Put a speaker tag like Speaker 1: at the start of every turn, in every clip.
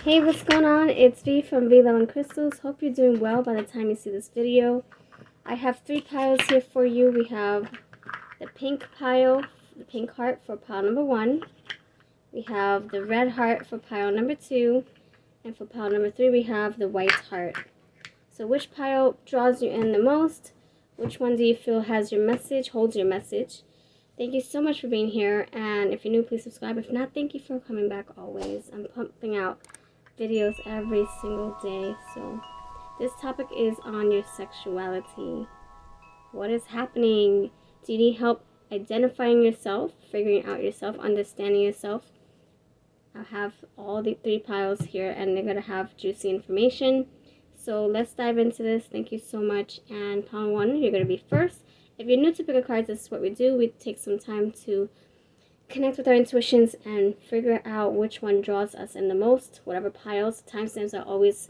Speaker 1: Hey, what's going on? It's V from V Love and Crystals. Hope you're doing well by the time you see this video. I have 3 piles here for you. We have the pink pile, the pink heart for pile number 1. We have the red heart for pile number 2. And for pile number 3, we have the white heart. So which pile draws you in the most? Which one do you feel has your message, holds your message? Thank you so much for being here. And if you're new, please subscribe. If not, thank you for coming back always. I'm pumping out videos every single day. So this topic is on your sexuality. What is happening? Do you need help identifying yourself, figuring out yourself, understanding yourself? I have all the 3 piles here and they're gonna have juicy information. So let's dive into this. Thank you so much. And pile 1, you're gonna be first. If you're new to pick a card, this is what we do. We take some time to connect with our intuitions and figure out which one draws us in the most. Whatever piles, timestamps are always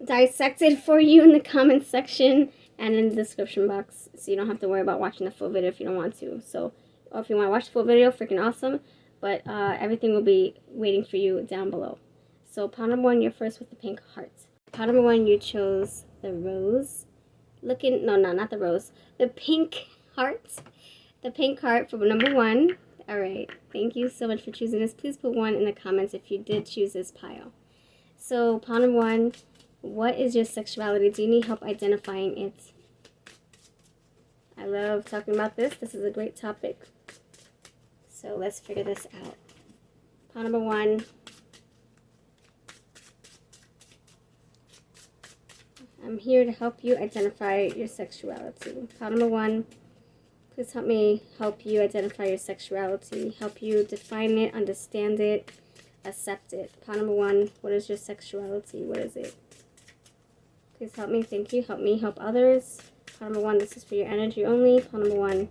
Speaker 1: dissected for you in the comment section and in the description box, so you don't have to worry about watching the full video if you don't want to. So, or if you want to watch the full video, freaking awesome. But everything will be waiting for you down below. So pile number 1, you're first with the pink heart. Pile number 1, you chose the rose. Not the rose. The pink heart. The pink heart for number 1. Alright, thank you so much for choosing this. Please put 1 in the comments if you did choose this pile. So, pile number 1, what is your sexuality? Do you need help identifying it? I love talking about this. This is a great topic. So, let's figure this out. Pile number 1. I'm here to help you identify your sexuality. Pile number 1. Please help me help you identify your sexuality, help you define it, understand it, accept it. Pile number 1, what is your sexuality? What is it? Please help me. Thank you. Help me help others. Pile number 1, this is for your energy only. Pile number 1.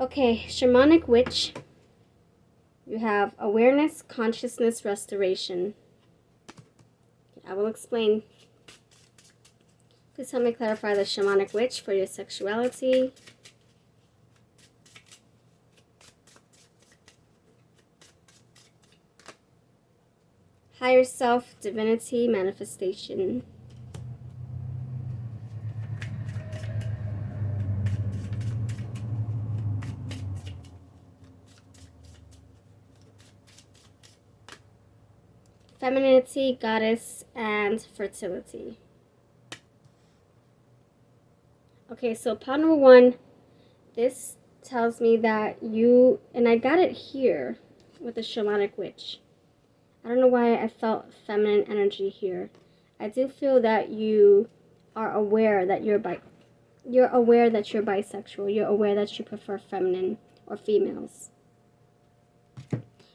Speaker 1: Okay, shamanic witch. You have awareness, consciousness, restoration. I will explain. Please help me clarify the shamanic witch for your sexuality. Higher self, divinity, manifestation. Femininity, goddess, and fertility. Okay, so pile number 1, this tells me that you, and I got it here with the shamanic witch. I don't know why I felt feminine energy here. I do feel that you are aware that you're aware that you're bisexual. You're aware that you prefer feminine or females.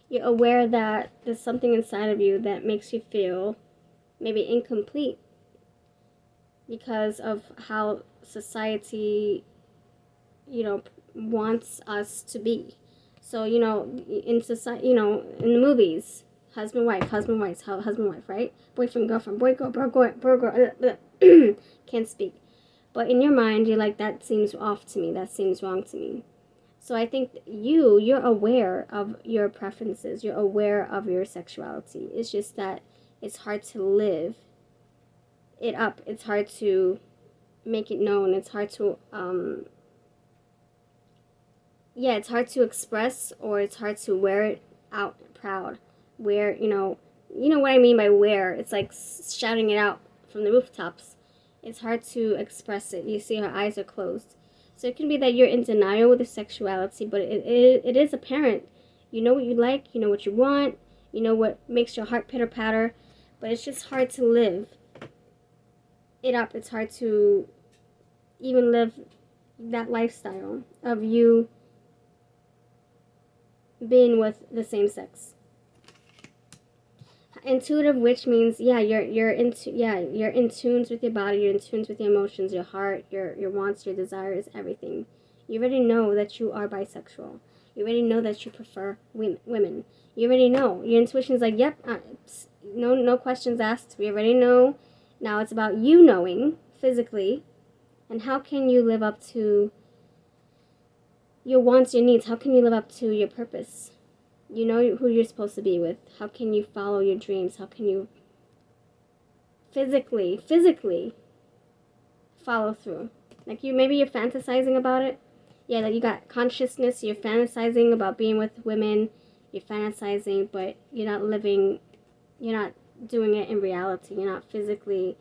Speaker 1: You're aware that there's something inside of you that makes you feel maybe incomplete because of how society, wants us to be. So, in society, in the movies, husband, wife, husband, wife, right? Boyfriend, girlfriend, boy, girl, girl, can't speak. But in your mind, you're like, that seems off to me. That seems wrong to me. So I think you're aware of your preferences. You're aware of your sexuality. It's just that it's hard to live it up. It's hard to make it known. It's hard to it's hard to express, or it's hard to wear it out proud. Wear, you know what I mean by wear. It's like shouting it out from the rooftops. It's hard to express it. You see her eyes are closed. So it can be that you're in denial with your sexuality, but it is apparent. You know what you like, you know what you want, you know what makes your heart pitter patter, but it's just hard to live it up. It's hard to even live that lifestyle of you being with the same sex. Intuitive, which means you're in tune with your body, you're in tune with your emotions, your heart, your wants, your desires, everything. You already know that you are bisexual. You already know that you prefer women. You already know. Your intuition is like, yep, no questions asked. We already know. Now it's about you knowing physically, and how can you live up to your wants, your needs? How can you live up to your purpose? You know who you're supposed to be with. How can you follow your dreams? How can you physically follow through? Like maybe you're fantasizing about it. Yeah, like you got consciousness, you're fantasizing about being with women, you're fantasizing, but you're not doing it in reality. You're not physically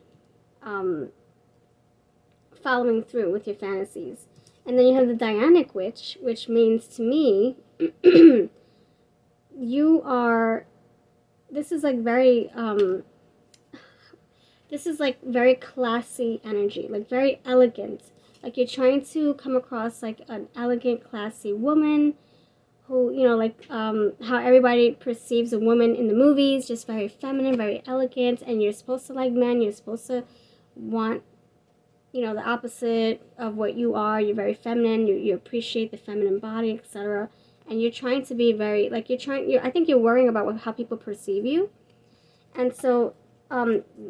Speaker 1: following through with your fantasies. And then you have the Dianic Witch, which means to me, this is like very classy energy, like very elegant. Like you're trying to come across like an elegant, classy woman who, how everybody perceives a woman in the movies, just very feminine, very elegant, and you're supposed to like men, you're supposed to want, the opposite of what you are. You're very feminine, you appreciate the feminine body, etc. And you're trying to be very, like I think you're worrying about how people perceive you. And so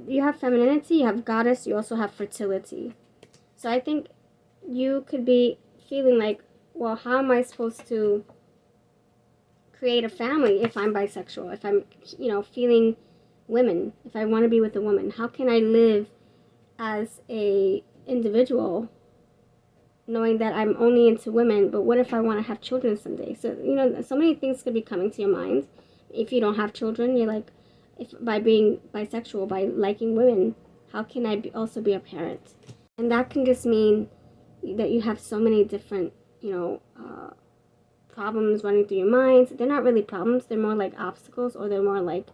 Speaker 1: you have femininity, you have goddess, you also have fertility. So I think you could be feeling like, well, how am I supposed to create a family if I'm bisexual, if I'm, feeling women, if I want to be with a woman? How can I live as a individual knowing that I'm only into women, but what if I want to have children someday? So, so many things could be coming to your mind. If you don't have children, you're like, by being bisexual, by liking women, how can I also be a parent? And that can just mean that you have so many different, problems running through your mind. They're not really problems. They're more like obstacles, or they're more like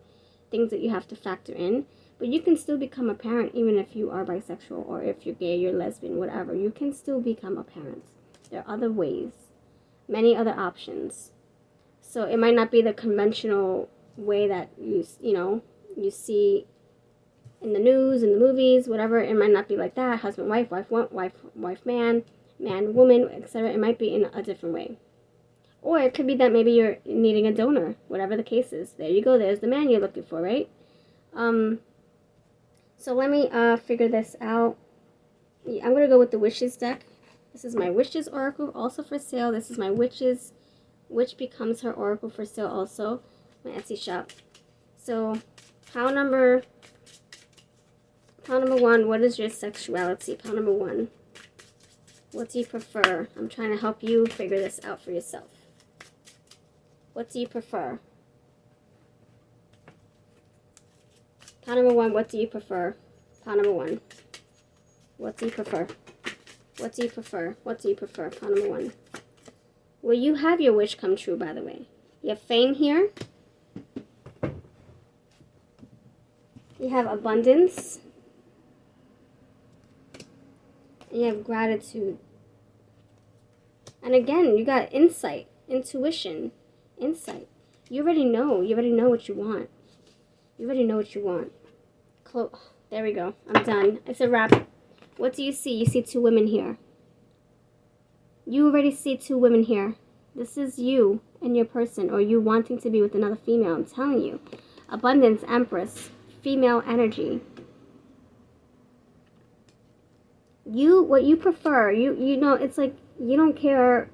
Speaker 1: things that you have to factor in. But you can still become a parent even if you are bisexual, or if you're gay, you're lesbian, whatever. You can still become a parent. There are other ways, many other options. So it might not be the conventional way that you see in the news, in the movies, whatever. It might not be like that. Husband, wife, wife, man, woman, etc. It might be in a different way. Or it could be that maybe you're needing a donor, whatever the case is. There you go. There's the man you're looking for, right? So let me figure this out. I'm going to go with the Wishes deck. This is my Wishes Oracle, also for sale. This is my Witch Becomes Her Oracle, for sale also. My Etsy shop. So, pile number 1, what is your sexuality? Pile number 1. What do you prefer? I'm trying to help you figure this out for yourself. What do you prefer? Pile number 1, what do you prefer? Pile number 1. What do you prefer? What do you prefer? What do you prefer? Pile number 1. Will you have your wish come true, by the way? You have fame here. You have abundance. And you have gratitude. And again, you got insight, intuition, insight. You already know. You already know what you want. You already know what you want. There we go. I'm done. It's a wrap. What do you see? You see 2 women here. You already see 2 women here. This is you and your person, or you wanting to be with another female. I'm telling you. Abundance, Empress, female energy. What you prefer, it's like you don't care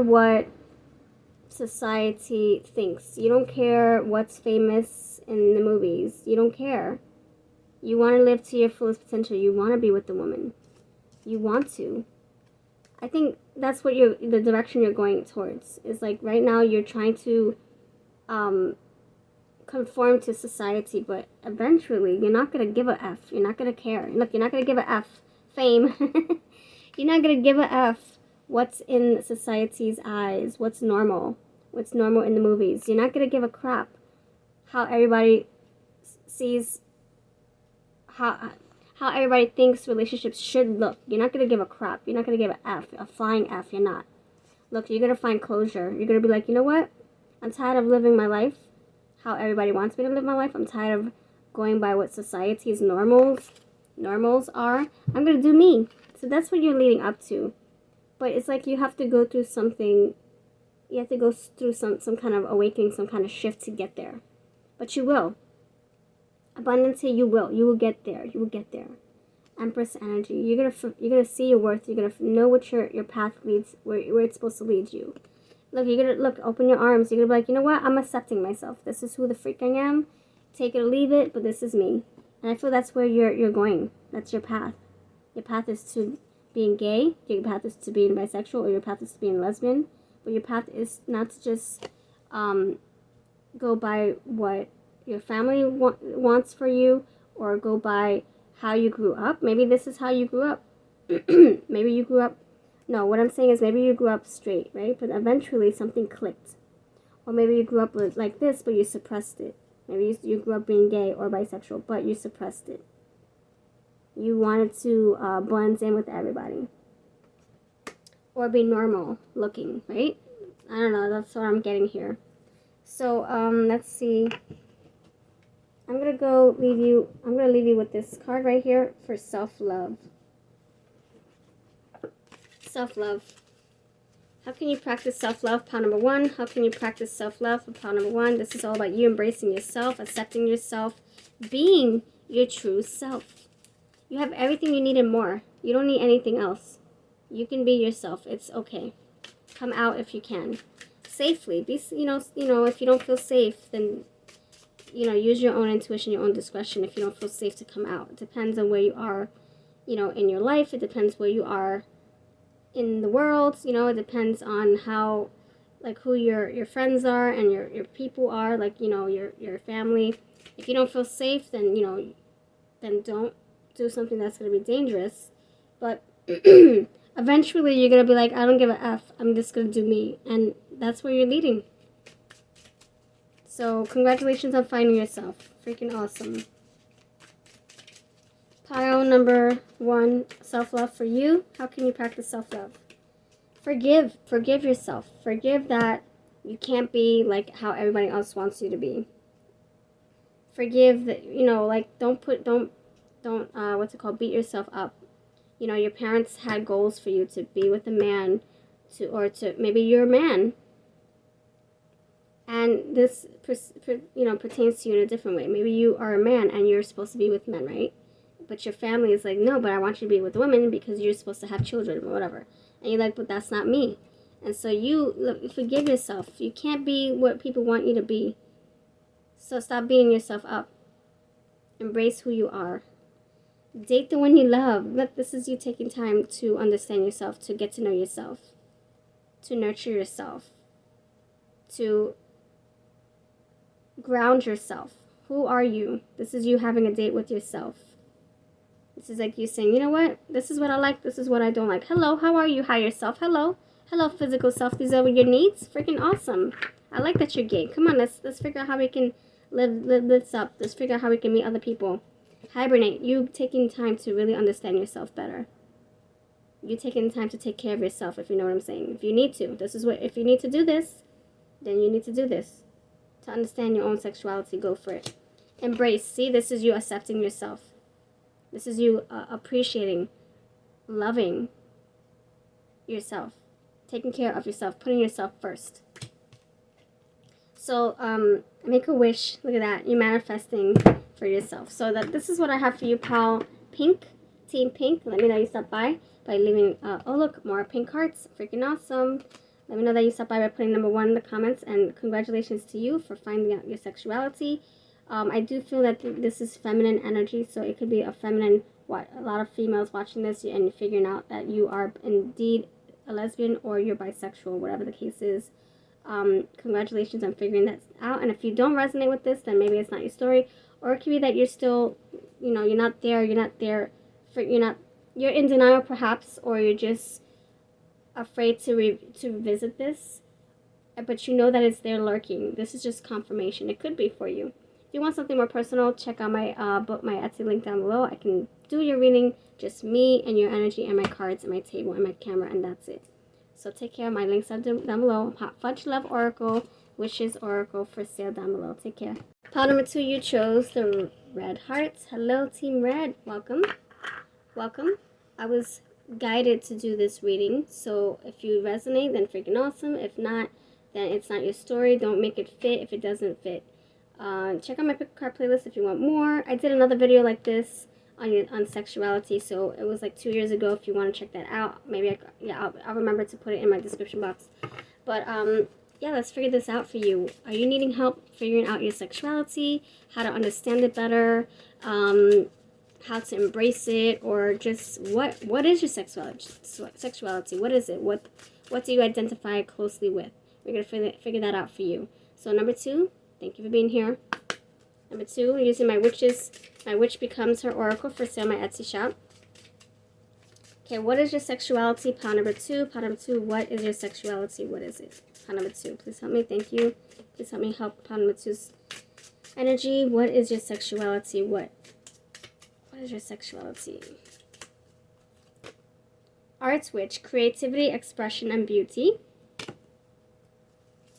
Speaker 1: what society thinks. You don't care what's famous in the movies. You don't care. You want to live to your fullest potential. You want to be with the woman. You want to. I think that's what the direction you're going towards. Is like right now you're trying to conform to society, but eventually you're not going to give a F. You're not going to care. Look, you're not going to give a F. Fame. You're not going to give a F what's in society's eyes, what's normal in the movies. You're not going to give a crap how everybody sees, how everybody thinks relationships should look. You're not going to give a crap. You're not going to give an F, a flying F. You're not. Look, you're going to find closure. You're going to be like, you know what? I'm tired of living my life how everybody wants me to live my life. I'm tired of going by what society's normals are. I'm going to do me. So that's what you're leading up to. But it's like you have to go through something. You have to go through some kind of awakening, some kind of shift to get there. But you will. Abundance, you will. You will get there. You will get there. Empress energy. You're gonna see your worth. You're gonna know what your path leads, where it's supposed to lead you. Look, you're gonna look, open your arms. You're gonna be like, you know what? I'm accepting myself. This is who the freak I am. Take it or leave it, but this is me. And I feel that's where you're going. That's your path. Your path is to being gay. Your path is to being bisexual, or your path is to being lesbian. But your path is not to just go by what your family wants for you, or go by how you grew up. Maybe this is how you grew up. Maybe you grew up, no, what I'm saying is maybe you grew up straight, right? But eventually something clicked. Or maybe you grew up like this, but you suppressed it. Maybe you grew up being gay or bisexual, but you suppressed it. You wanted to blend in with everybody. Or be normal looking, right? I don't know, that's what I'm getting here. So, let's see. I'm gonna leave you with this card right here for self-love. Self-love. How can you practice self-love? Pile number 1. How can you practice self-love for pile number 1? This is all about you embracing yourself, accepting yourself, being your true self. You have everything you need and more. You don't need anything else. You can be yourself. It's okay. Come out if you can. Safely. Be, you know, if you don't feel safe, then, use your own intuition, your own discretion if you don't feel safe to come out. It depends on where you are, in your life. It depends where you are in the world. It depends on how, like, who your friends are and your people are, like, your family. If you don't feel safe, then, then don't do something that's going to be dangerous. But eventually you're going to be like, I don't give a F. I'm just going to do me. And that's where you're leading. So congratulations on finding yourself. Freaking awesome. Pile number 1, self-love for you. How can you practice self-love? Forgive. Forgive yourself. Forgive that you can't be like how everybody else wants you to be. Forgive that, like, don't beat yourself up. Your parents had goals for you to be with a man, maybe you're a man. And this, pertains to you in a different way. Maybe you are a man and you're supposed to be with men, right? But your family is like, no, but I want you to be with women because you're supposed to have children or whatever. And you're like, but that's not me. And so you forgive yourself. You can't be what people want you to be. So stop beating yourself up. Embrace who you are. Date the one you love. Look, this is you taking time to understand yourself, to get to know yourself, to nurture yourself, to ground yourself. Who are you? This is you having a date with yourself. This is like you saying, you know what? This is what I like. This is what I don't like. Hello, how are you, higher self? Hello. Hello, physical self. These are your needs? Freaking awesome. I like that you're gay. Come on, let's figure out how we can live this up. Let's figure out how we can meet other people. Hibernate. You taking time to really understand yourself better. You taking time to take care of yourself, if you know what I'm saying. If you need to. If you need to do this, then you need to do this. To understand your own sexuality, go for it. Embrace. See, this is you accepting yourself. This is you appreciating, loving yourself, taking care of yourself, putting yourself first. So, make a wish. Look at that. You're manifesting for yourself. So this is what I have for you, pal. Pink, Team Pink. Let me know you stopped by leaving. Oh look, more pink hearts. Freaking awesome. Let me know that you stopped by putting number 1 in the comments. And congratulations to you for finding out your sexuality. I do feel that this is feminine energy, so it could be a feminine, a lot of females watching this and figuring out that you are indeed a lesbian or you're bisexual, whatever the case is. Congratulations on figuring that out. And if you don't resonate with this, then maybe it's not your story. Or it could be that you're still, you're not there, you're in denial perhaps, or you're just afraid to revisit this. But you know that it's there lurking. This is just confirmation. It could be for you. If you want something more personal, check out my book, my Etsy link down below. I can do your reading, just me and your energy and my cards and my table and my camera, and that's it. So take care. My links are down below. Hot Fudge Love Oracle, Wishes Oracle for sale down below. Take care. Pile number 2, you chose the red hearts. Hello, Team Red. Welcome. Welcome. I was guided to do this reading, so if you resonate, then freaking awesome. If not, then it's not your story. Don't make it fit if it doesn't fit. Check out my pick a card playlist if you want more. I did another video like this on sexuality. So it was like 2 years ago. If you want to check that out, maybe I'll remember to put it in my description box. But yeah, let's figure this out for you. Are you needing help figuring out your sexuality, how to understand it better, how to embrace it, or just what is your sexuality? What is it? What do you identify closely with? We're gonna figure that out for you. So number 2, thank you for being here. Number 2, using my Witch Becomes Her Oracle for sale on my Etsy shop. Okay, what is your sexuality? Pile number 2. Pile number 2, what is your sexuality? What is it? Pile number 2, please help me. Thank you. Please help me help pile number 2's energy. What is your sexuality? What is your sexuality? Arts Witch, creativity, expression, and beauty.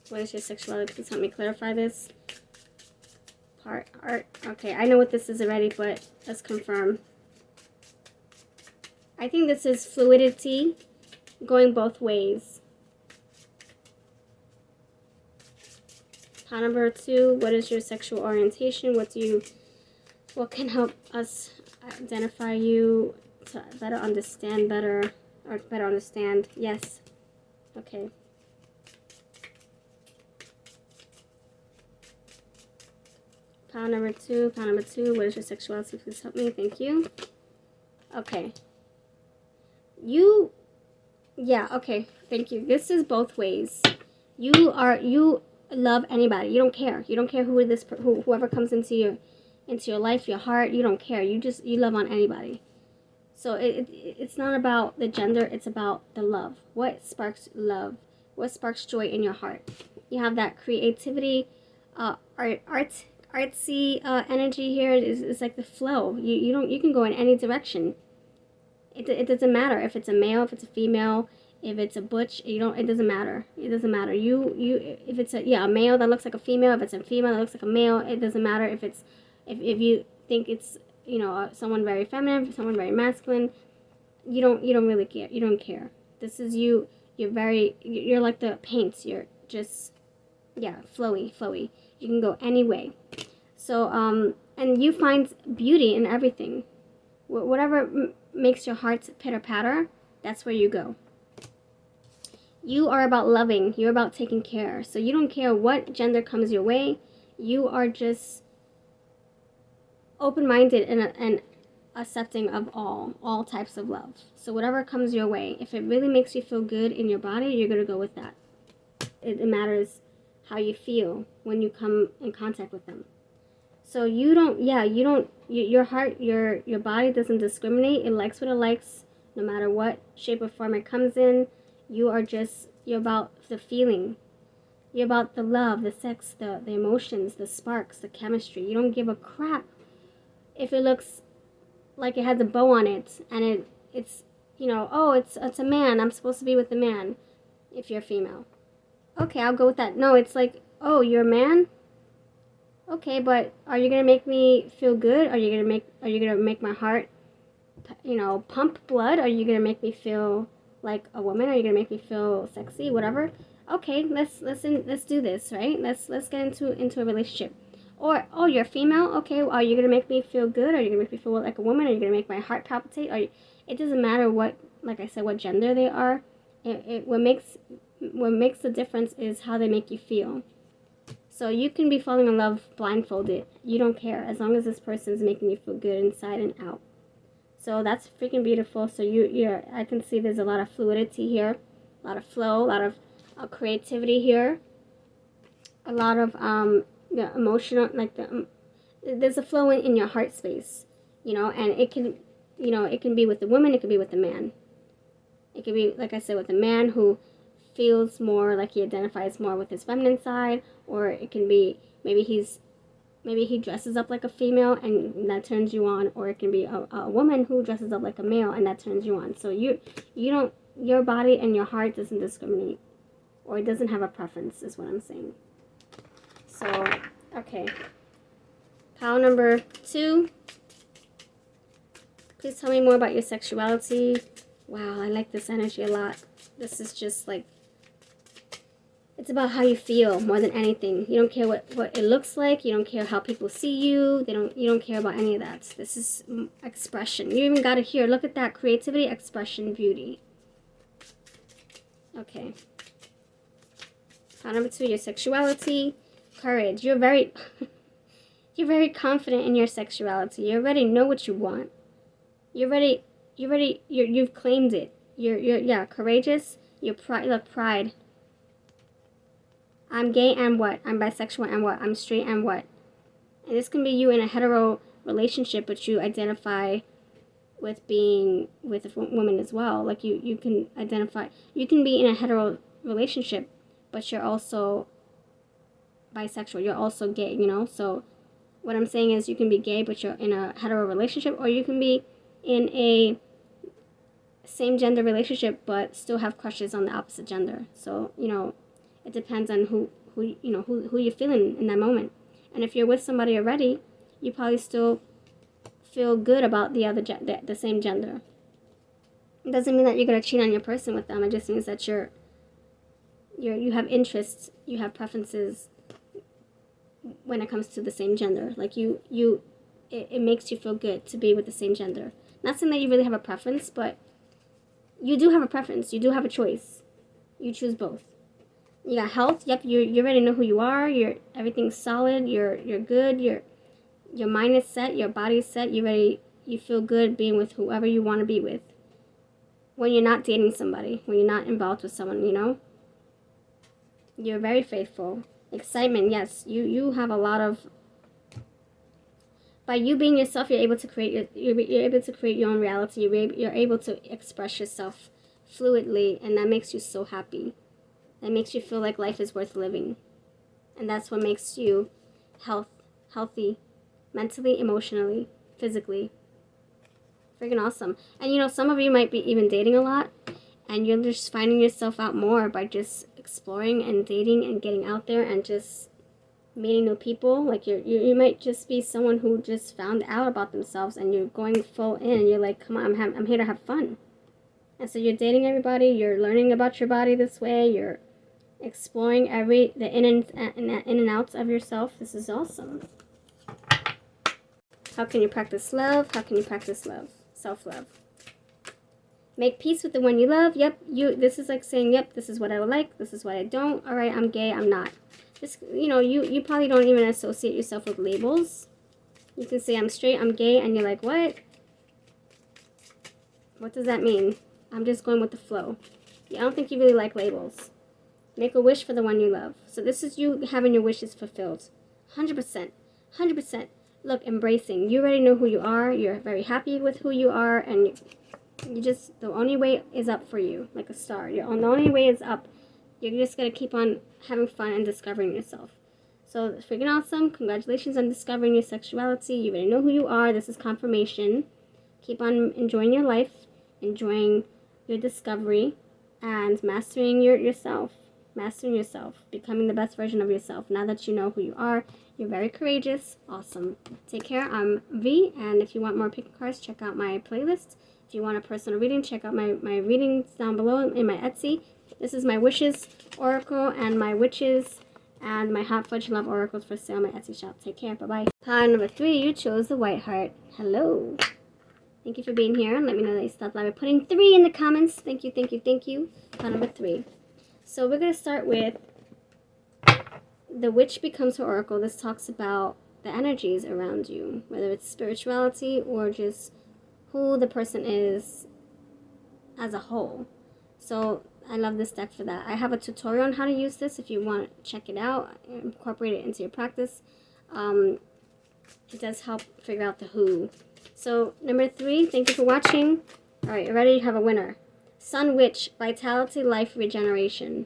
Speaker 1: What is your sexuality? Please help me clarify this. Art. Okay, I know what this is already, but let's confirm. I think this is fluidity, going both ways. Pile number 2, what is your sexual orientation? What can help us identify you to better understand understand? Yes. Okay. Pile number 2, what is your sexuality? Please help me. Thank you. Okay. Yeah, okay. Thank you. This is both ways. You love anybody. You don't care. You don't care whoever comes into your life, your heart. You don't care. You love on anybody. So it's not about the gender. It's about the love. What sparks love? What sparks joy in your heart? You have that creativity, artsy energy here. Is like the flow. You can go in any direction. It doesn't matter if it's a male, if it's a female, if it's a butch. It doesn't matter. It doesn't matter. If it's a male that looks like a female, if it's a female that looks like a male, it doesn't matter if you think it's someone very feminine, someone very masculine. You don't really care. You don't care. This is you. You're like the paints. You're just flowy. You can go any way. So and you find beauty in everything. Whatever makes your heart pitter-patter, that's where you go. You are about loving. You're about taking care. So you don't care what gender comes your way. You are just open-minded and accepting of all types of love. So whatever comes your way, if it really makes you feel good in your body, you're going to go with that. It matters how you feel when you come in contact with them. So your heart, your body doesn't discriminate. It likes what it likes, no matter what shape or form it comes in. You're about the feeling. You're about the love, the sex, the emotions, the sparks, the chemistry. You don't give a crap if it looks like it has a bow on it and it's it's a man. I'm supposed to be with the man if you're female. Okay, I'll go with that. No, it's like, oh, you're a man? Okay, but are you gonna make me feel good? Are you gonna make my heart, pump blood? Are you gonna make me feel like a woman? Are you gonna make me feel sexy? Whatever. Okay, let's do this, right? Let's get into a relationship. Or, oh, you're female? Okay, are you gonna make me feel good? Are you gonna make me feel like a woman? Are you gonna make my heart palpitate? It doesn't matter what gender they are. What makes the difference is how they make you feel. So you can be falling in love blindfolded. You don't care, as long as this person's making you feel good inside and out. So that's freaking beautiful. So I can see there's a lot of fluidity here, a lot of flow, a lot of creativity here, a lot of the emotional, there's a flow in your heart space, and it can be with the woman, it could be with the man. It could be, like I said, with a man who feels more like he identifies more with his feminine side, or it can be maybe he dresses up like a female and that turns you on, or it can be a woman who dresses up like a male and that turns you on. So your body and your heart doesn't discriminate, or it doesn't have a preference, is what I'm saying. So, okay. Pile number 2. Please tell me more about your sexuality. Wow, I like this energy a lot. This is just like, It's about how you feel more than anything. You don't care what it looks like. You don't care how people see you. You don't care about any of that. This is expression. You even got to hear. Look at that. Creativity, expression, beauty. Okay. Pile number 2, your sexuality, courage. You're very confident in your sexuality. You already know what you want. You've claimed it. You're courageous. You're pride. I'm gay and what? I'm bisexual and what? I'm straight and what? And this can be you in a hetero relationship, but you identify with being with a woman as well. Like you can identify, you can be in a hetero relationship, but you're also bisexual. You're also gay, you know? So what I'm saying is you can be gay, but you're in a hetero relationship, or you can be in a same gender relationship, but still have crushes on the opposite gender. So, you know, it depends on who you're feeling in that moment. And if you're with somebody already, you probably still feel good about the same gender. It doesn't mean that you're gonna cheat on your person with them. It just means that you have interests, you have preferences when it comes to the same gender. Like it makes you feel good to be with the same gender. Not saying that you really have a preference, but you do have a preference. You do have a choice. You choose both. You got health. Yep, you already know who you are. Everything's solid. You're good. Your mind is set. Your body is set. You feel good being with whoever you want to be with. When you're not dating somebody, when you're not involved with someone, you know. You're very faithful. Excitement. Yes, you have a lot of. By you being yourself, you're able to create you're able to create your own reality. You're able to express yourself fluidly, and that makes you so happy. That makes you feel like life is worth living. And that's what makes you healthy, mentally, emotionally, physically. Freaking awesome. And you know, some of you might be even dating a lot, and you're just finding yourself out more by just exploring and dating and getting out there and just meeting new people. Like you might just be someone who just found out about themselves, and you're going full in, and you're like, come on, I'm here to have fun. And so you're dating everybody, you're learning about your body this way, you're exploring the in and outs of yourself. This is awesome. How can you practice love? How can you practice love? Self-love. Make peace with the one you love. Yep, this is like saying, yep, this is what I like, this is what I don't. All right, I'm gay, I'm not. Just, you know, you probably don't even associate yourself with labels. You can say I'm straight, I'm gay, and you're like, what? What does that mean? I'm just going with the flow. I don't think you really like labels. Make a wish for the one you love. So this is you having your wishes fulfilled. 100%. 100%. Look, embracing. You already know who you are. You're very happy with who you are. And you just, the only way is up for you. Like a star. The only way is up. You're just going to keep on having fun and discovering yourself. So it's freaking awesome. Congratulations on discovering your sexuality. You already know who you are. This is confirmation. Keep on enjoying your life. Enjoying your discovery. And mastering yourself. Mastering yourself, becoming the best version of yourself. Now that you know who you are, you're very courageous. Awesome. Take care. I'm V, and if you want more pick cards, check out my playlist. If you want a personal reading, check out my readings down below in my Etsy. This is my Wishes Oracle and my Witches and my Hot Fudge Love Oracles for sale on my Etsy shop. Take care. Bye-bye. Pile number 3, you chose the White Heart. Hello. Thank you for being here. Let me know that you stopped by by putting 3 in the comments. Thank you, thank you, thank you. Pile number 3. So we're going to start with The Witch Becomes Her Oracle. This talks about the energies around you, whether it's spirituality or just who the person is as a whole. So I love this deck for that. I have a tutorial on how to use this if you want to check it out, incorporate it into your practice. It does help figure out the who. So number 3, thank you for watching. All right, you ready? You have a winner. Sun Witch, Vitality, Life, Regeneration.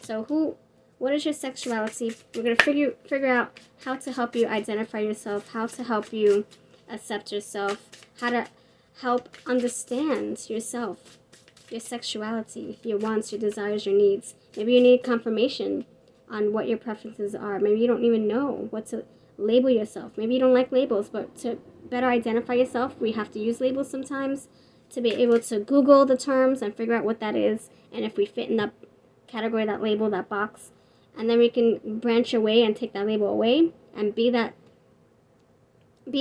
Speaker 1: So what is your sexuality? We're going to figure out how to help you identify yourself, how to help you accept yourself, how to help understand yourself, your sexuality, your wants, your desires, your needs. Maybe you need confirmation on what your preferences are. Maybe you don't even know what to label yourself. Maybe you don't like labels, but to better identify yourself, we have to use labels sometimes to be able to Google the terms and figure out what that is, and if we fit in that category, that label, that box, and then we can branch away and take that label away and be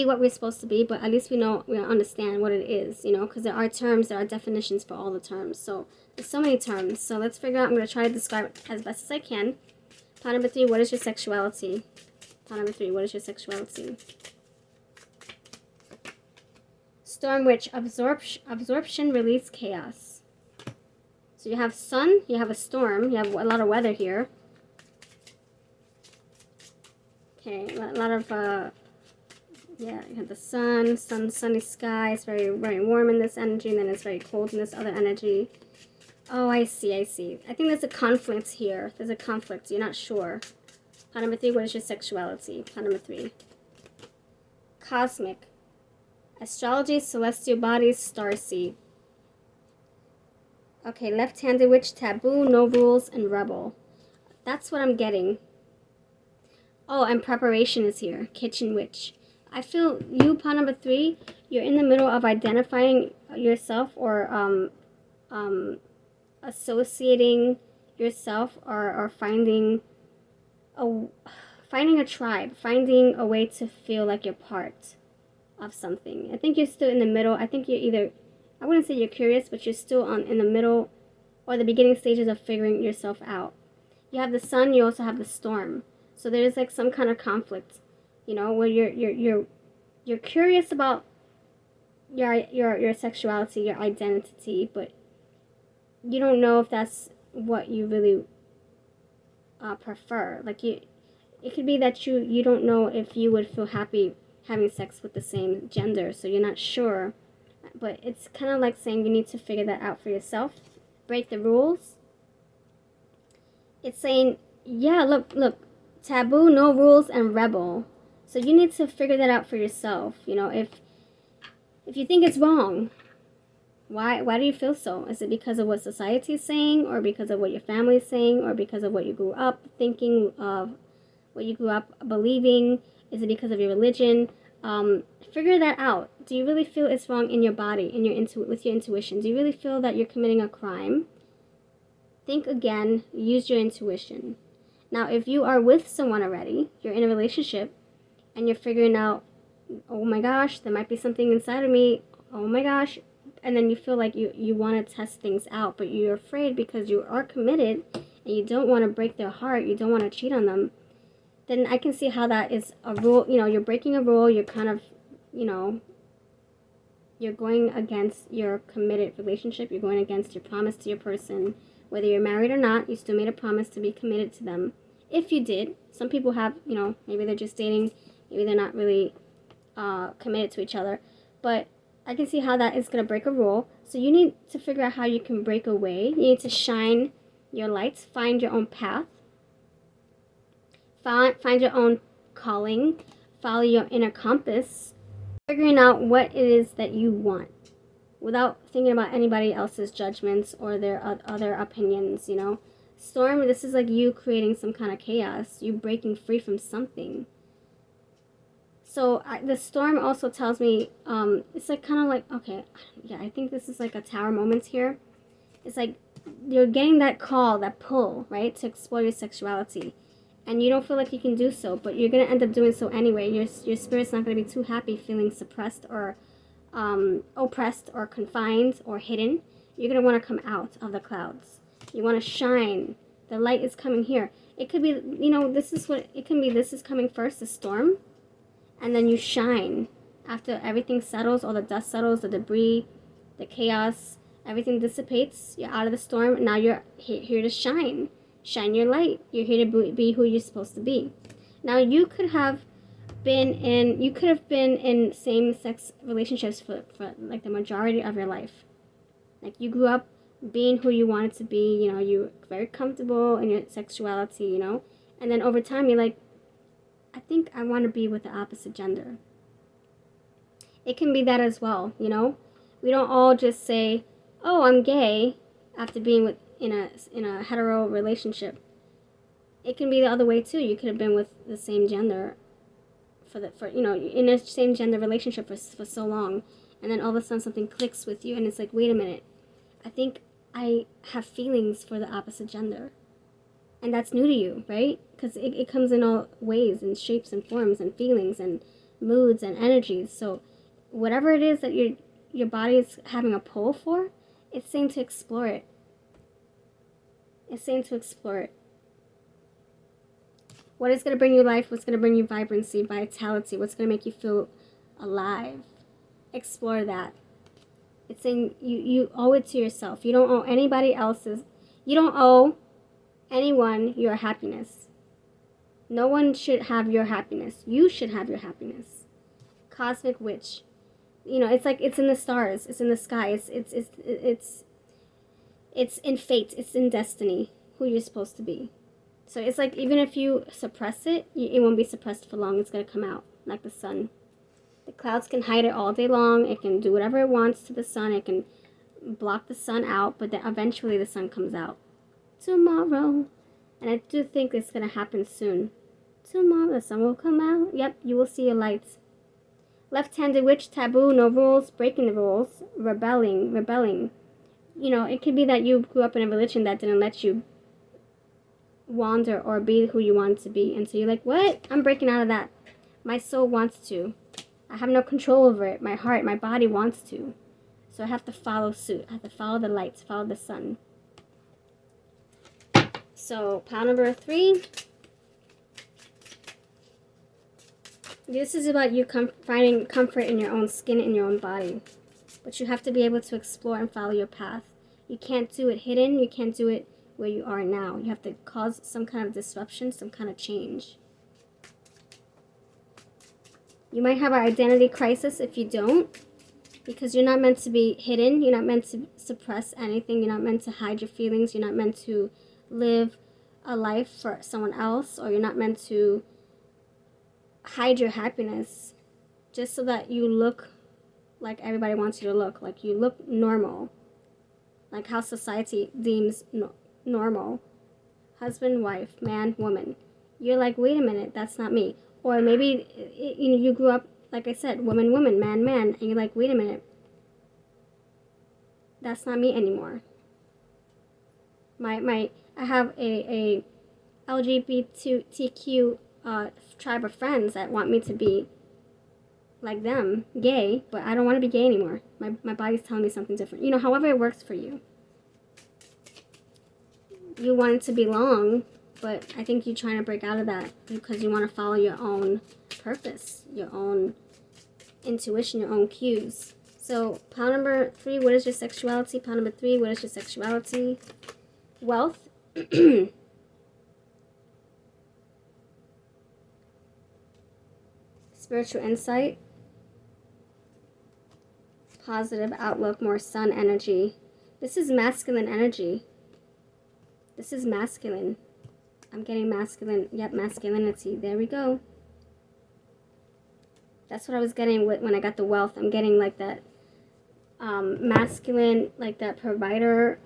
Speaker 1: what we're supposed to be. But at least we understand what it is, you know, because there are terms, there are definitions for all the terms. So there's so many terms. So let's figure out. I'm going to try to describe it as best as I can. Pile number 3, what is your sexuality? Pile number 3, what is your sexuality? Storm Witch, absorption, release, chaos. So you have sun, you have a storm, you have a lot of weather here. Okay, a lot of, yeah, you have the sun, sunny sky. It's very, very warm in this energy, and then it's very cold in this other energy. Oh, I see. I think there's a conflict here. There's a conflict. You're not sure. Pile number 3, what is your sexuality? Pile number 3. Cosmic. Astrology, celestial bodies, starseed. Okay, left-handed witch, taboo, no rules, and rebel. That's what I'm getting. Oh, and preparation is here. Kitchen witch. I feel you, pile number 3, you're in the middle of identifying yourself or associating yourself or finding a tribe, finding a way to feel like you're part of something. I think you're still in the middle. I think you're either, I wouldn't say you're curious, but you're still in the middle or the beginning stages of figuring yourself out. You have the sun, you also have the storm. So there's like some kind of conflict, you know, where you're curious about your sexuality, your identity, but you don't know if that's what you really prefer. Like it could be that you don't know if you would feel happy having sex with the same gender, so you're not sure. But it's kind of like saying you need to figure that out for yourself. Break the rules. It's saying, yeah, look, taboo, no rules, and rebel. So you need to figure that out for yourself. You know, if you think it's wrong, why do you feel so? Is it because of what society is saying, or because of what your family is saying, or because of what you grew up thinking, of what you grew up believing? Is it because of your religion? Figure that out. Do you really feel it's wrong in your body, with your intuition? Do you really feel that you're committing a crime? Think again. Use your intuition. Now, if you are with someone already, you're in a relationship, and you're figuring out, oh my gosh, there might be something inside of me. Oh my gosh. And then you feel like you want to test things out, but you're afraid because you are committed and you don't want to break their heart. You don't want to cheat on them. Then I can see how that is a rule. You know, you're breaking a rule. You're kind of, you know, you're going against your committed relationship. You're going against your promise to your person. Whether you're married or not, you still made a promise to be committed to them. If you did. Some people have, you know, maybe they're just dating. Maybe they're not really committed to each other. But I can see how that is going to break a rule. So you need to figure out how you can break away. You need to shine your lights. Find your own path. Find your own calling. Follow your inner compass. Figuring out what it is that you want without thinking about anybody else's judgments or their other opinions, you know. Storm, this is like you creating some kind of chaos. You breaking free from something. So the storm also tells me, it's like kind of like, okay, yeah, I think this is like a tower moment here. It's like you're getting that call, that pull, right, to explore your sexuality. And you don't feel like you can do so, but you're going to end up doing so anyway. Your spirit's not going to be too happy feeling suppressed or oppressed or confined or hidden. You're going to want to come out of the clouds. You want to shine. The light is coming here. It could be, you know, this is coming first, the storm. And then you shine. After everything settles, all the dust settles, the debris, the chaos, everything dissipates. You're out of the storm. Now you're here to shine. Shine your light. You're here to be who you're supposed to be. Now you could have been in same-sex relationships for like the majority of your life. Like you grew up being who you wanted to be. You know, you're very comfortable in your sexuality. You know, and then over time you're like, I think I want to be with the opposite gender. It can be that as well, you know. We don't all just say, "Oh, I'm gay," after being in a hetero relationship. It can be the other way too. You could have been with the same gender for you know, in a same gender relationship for so long, and then all of a sudden something clicks with you, and it's like, wait a minute, I think I have feelings for the opposite gender. And that's new to you, right? Because it comes in all ways and shapes and forms and feelings and moods and energies. So whatever it is that your body is having a pull for, it's saying to explore it. It's saying to explore it. What is going to bring you life? What's going to bring you vibrancy, vitality? What's going to make you feel alive? Explore that. It's saying you owe it to yourself. You don't owe anybody else's. You don't owe anyone your happiness. No one should have your happiness. You should have your happiness. Cosmic witch. You know, it's like it's in the stars. It's in the sky. It's in fate. It's in destiny. Who you're supposed to be. So it's like even if you suppress it, it won't be suppressed for long. It's going to come out like the sun. The clouds can hide it all day long. It can do whatever it wants to the sun. It can block the sun out, but then eventually the sun comes out. Tomorrow. And I do think it's going to happen soon. Tomorrow the sun will come out. Yep, you will see a light. Left-handed witch, taboo, no rules, breaking the rules, rebelling. You know, it could be that you grew up in a religion that didn't let you wander or be who you wanted to be. And so you're like, what? I'm breaking out of that. My soul wants to. I have no control over it. My heart, my body wants to. So I have to follow suit. I have to follow the lights, follow the sun. So, pile number 3. This is about you finding comfort in your own skin, in your own body. But you have to be able to explore and follow your path. You can't do it hidden. You can't do it where you are now. You have to cause some kind of disruption, some kind of change. You might have an identity crisis if you don't, because you're not meant to be hidden. You're not meant to suppress anything. You're not meant to hide your feelings. You're not meant to live a life for someone else, or you're not meant to hide your happiness just so that you look like everybody wants you to look, like you look normal, like how society deems normal. Husband, wife, man, woman. You're like, wait a minute, that's not me. Or maybe you grew up, like I said, woman, man, and you're like, wait a minute, that's not me anymore. I have a LGBTQ tribe of friends that want me to be like them, gay, but I don't want to be gay anymore. My body's telling me something different. You know, however it works for you. You want it to belong, but I think you're trying to break out of that because you want to follow your own purpose, your own intuition, your own cues. So, pile number 3, what is your sexuality? Pile number 3, what is your sexuality? Wealth. Spiritual insight. Positive outlook, more sun energy. This is masculine energy. This is masculine. I'm getting masculine. Yep, masculinity. There we go. That's what I was getting when I got the wealth. I'm getting like that masculine, like that provider,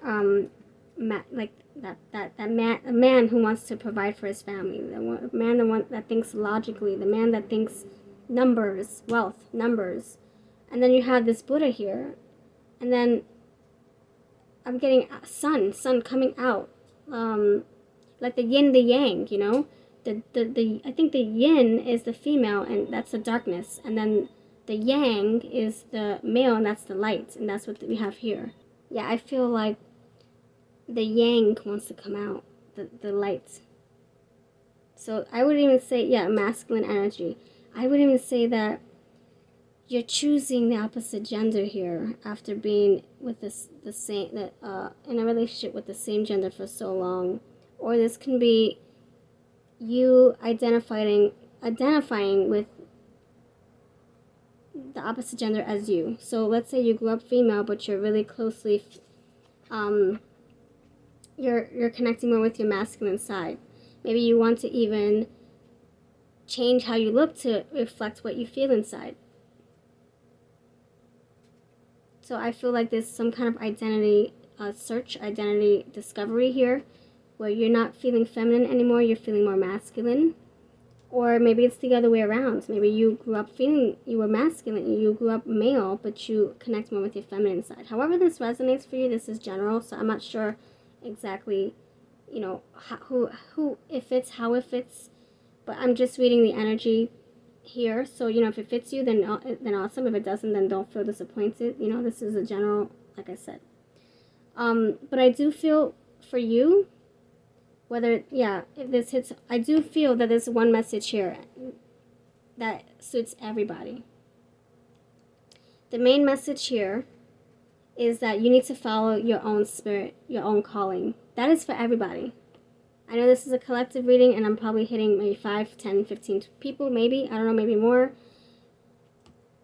Speaker 1: like that man who wants to provide for his family. The man that thinks logically. The man that thinks numbers, wealth, numbers. And then you have this Buddha here. And then I'm getting sun coming out. Like the yin, the yang, you know? I think the yin is the female, and that's the darkness. And then the yang is the male, and that's the light. And that's what we have here. Yeah, I feel like the yang wants to come out, the light. So I would even say, yeah, masculine energy. I would even say that you're choosing the opposite gender here after being with the same in a relationship with the same gender for so long. Or this can be you identifying with the opposite gender as you. So let's say you grew up female, but you're really closely you're connecting more with your masculine side. Maybe you want to even change how you look to reflect what you feel inside. So I feel like there's some kind of identity search, identity discovery here, where you're not feeling feminine anymore, you're feeling more masculine. Or maybe it's the other way around. Maybe you grew up feeling you were masculine, you grew up male, but you connect more with your feminine side. However this resonates for you, this is general, so I'm not sure exactly, you know, who it fits, how it fits, but I'm just reading the energy here. So, you know, if it fits you, then awesome. If it doesn't, then don't feel disappointed. You know, this is a general, like I said. But I do feel for you, whether, yeah, if this hits, I do feel that there's one message here that suits everybody. The main message here is that you need to follow your own spirit, your own calling. That is for everybody. I know this is a collective reading, and I'm probably hitting maybe 5, 10, 15 people, maybe. I don't know, maybe more.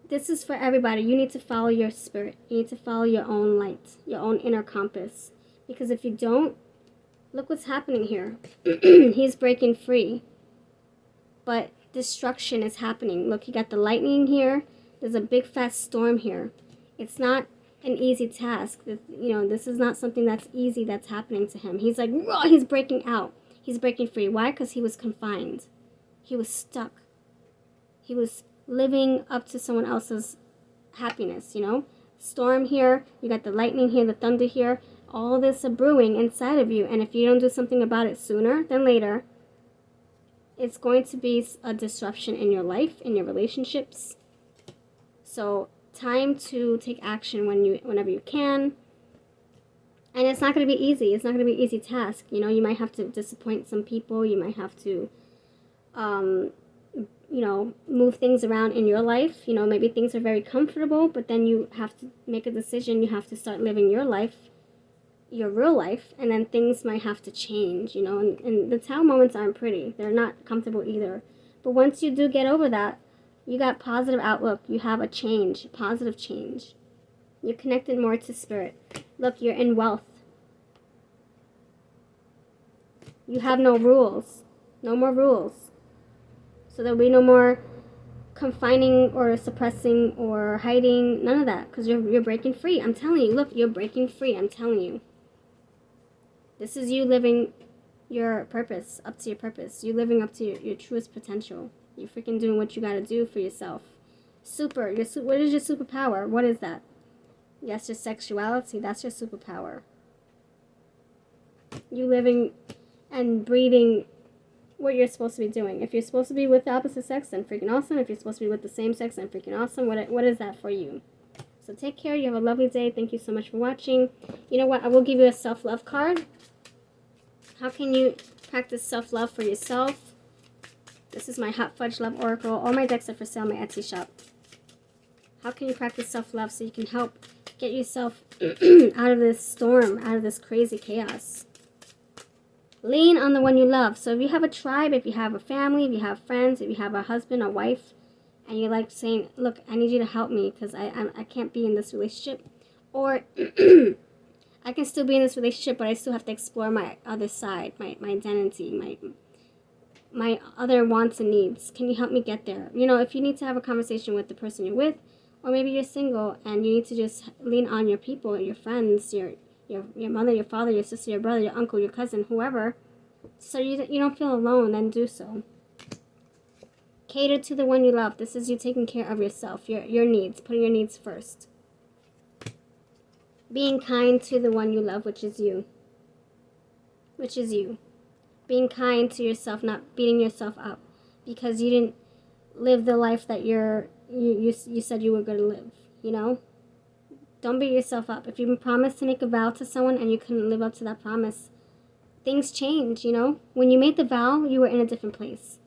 Speaker 1: This is for everybody. You need to follow your spirit. You need to follow your own light, your own inner compass. Because if you don't, look what's happening here. He's breaking free. But destruction is happening. Look, you got the lightning here. There's a big fat storm here. It's not an easy task. You know, this is not something that's easy that's happening to him. He's like, raw, he's breaking out. He's breaking free. Why? Because he was confined. He was stuck. He was living up to someone else's happiness, you know? Storm here. You got the lightning here, the thunder here. All this brewing inside of you. And if you don't do something about it sooner than later, it's going to be a disruption in your life, in your relationships. So time to take action whenever you can. And it's not going to be easy. It's not going to be an easy task. You know, you might have to disappoint some people. You might have to, you know, move things around in your life. You know, maybe things are very comfortable, but then you have to make a decision. You have to start living your life, your real life, and then things might have to change, you know. And the tower moments aren't pretty. They're not comfortable either. But once you do get over that, you got positive outlook. You have a change, positive change. You're connected more to spirit. Look, you're in wealth. You have no rules. No more rules. So there'll be no more confining or suppressing or hiding. None of that. Because you're breaking free. I'm telling you. Look, you're breaking free. I'm telling you. This is you living your purpose, up to your purpose. You living up to your truest potential. You're freaking doing what you gotta do for yourself. What is your superpower? What is that? Yes, your sexuality. That's your superpower. You living and breathing what you're supposed to be doing. If you're supposed to be with the opposite sex, then freaking awesome. If you're supposed to be with the same sex, then freaking awesome. What is that for you? So take care. You have a lovely day. Thank you so much for watching. You know what? I will give you a self-love card. How can you practice self-love for yourself? This is my Hot Fudge Love Oracle. All my decks are for sale on my Etsy shop. How can you practice self-love so you can help get yourself out of this storm, out of this crazy chaos? Lean on the one you love. So if you have a tribe, if you have a family, if you have friends, if you have a husband or wife, and you're like saying, look, I need you to help me because I can't be in this relationship. Or I can still be in this relationship, but I still have to explore my other side, my identity, my other wants and needs. Can you help me get there? You know, if you need to have a conversation with the person you're with, or maybe you're single and you need to just lean on your people, your friends, your mother, your father, your sister, your brother, your uncle, your cousin, whoever, so you don't feel alone, then do so. Cater to the one you love. This is you taking care of yourself, your needs, putting your needs first. Being kind to the one you love, which is you. Which is you. Being kind to yourself, not beating yourself up because you didn't live the life that you said you were going to live, you know? Don't beat yourself up. If you promise to make a vow to someone and you couldn't live up to that promise, things change, you know? When you made the vow, you were in a different place.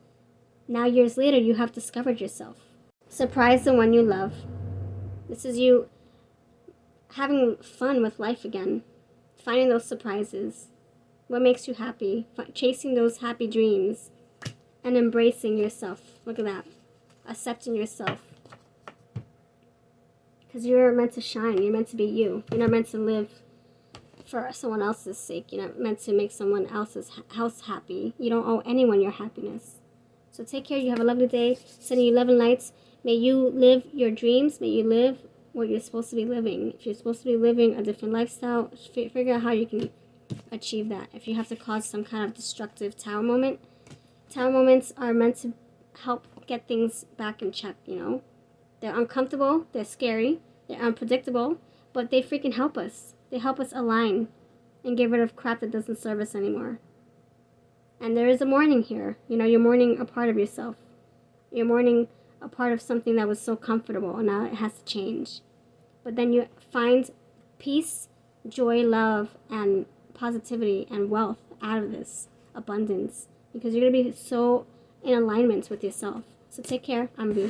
Speaker 1: Now, years later, you have discovered yourself. Surprise the one you love. This is you having fun with life again. Finding those surprises. What makes you happy. Chasing those happy dreams. And embracing yourself. Look at that. Accepting yourself. Because you're meant to shine. You're meant to be you. You're not meant to live for someone else's sake. You're not meant to make someone else's house happy. You don't owe anyone your happiness. So take care. You have a lovely day. Sending you love and lights. May you live your dreams. May you live what you're supposed to be living. If you're supposed to be living a different lifestyle, figure out how you can achieve that. If you have to cause some kind of destructive tower moment, tower moments are meant to help get things back in check, you know? They're uncomfortable, they're scary, they're unpredictable, but they freaking help us. They help us align and get rid of crap that doesn't serve us anymore. And there is a mourning here. You know, you're mourning a part of yourself. You're mourning a part of something that was so comfortable, and now it has to change. But then you find peace, joy, love, and positivity and wealth out of this abundance, because you're going to be so in alignment with yourself. So take care. I'm B.